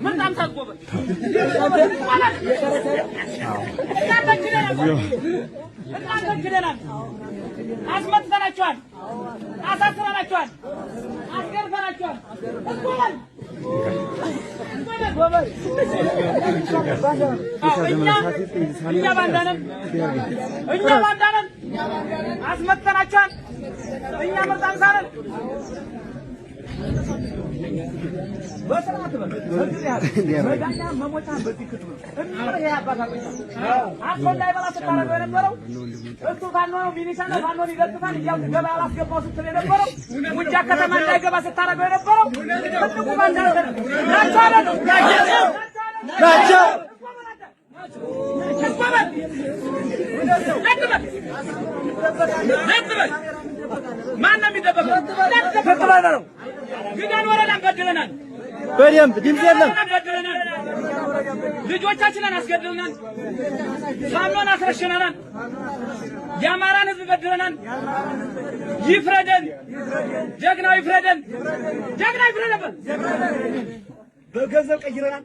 ምን ታምታቆበ እናንተ ግደናል አስመጥተናቸዋል አሳስረናቸዋል አስገርፈናቸዋል እኛ ባንዳነን አስመጥተናቸዋል እኛ ምርጣን ሳረን በስርዓት መዳኛ መሞቻ በዚህ ክትሉ እንዴ ያባታቀኝ አቆን ላይ ባላ ተታረገ የነበረው እሱ ፋኖ ነው ሚኒሻ ነው ፋኖ ይደጥፋል ይያው ገባ ያላስገባው ስትል የነበረው ሙጃ ከተማ እንዳይገባ ተታረገ የነበረው ትልቁ ባንዳንተ ናቸው ማን ነው የሚደበቀው? ተጥባና ነው ግዳን ወረዳን ገድለናል። በደምብ ድምጽ የለም። ልጆቻችንን አስገድለናል። ፋኖን አስረሽናል። የአማራን ሕዝብ በድለናል። ይፍረደን፣ ጀግናው ይፍረደን፣ ጀግናው ይፍረደን። በገንዘብ ቀይረናል።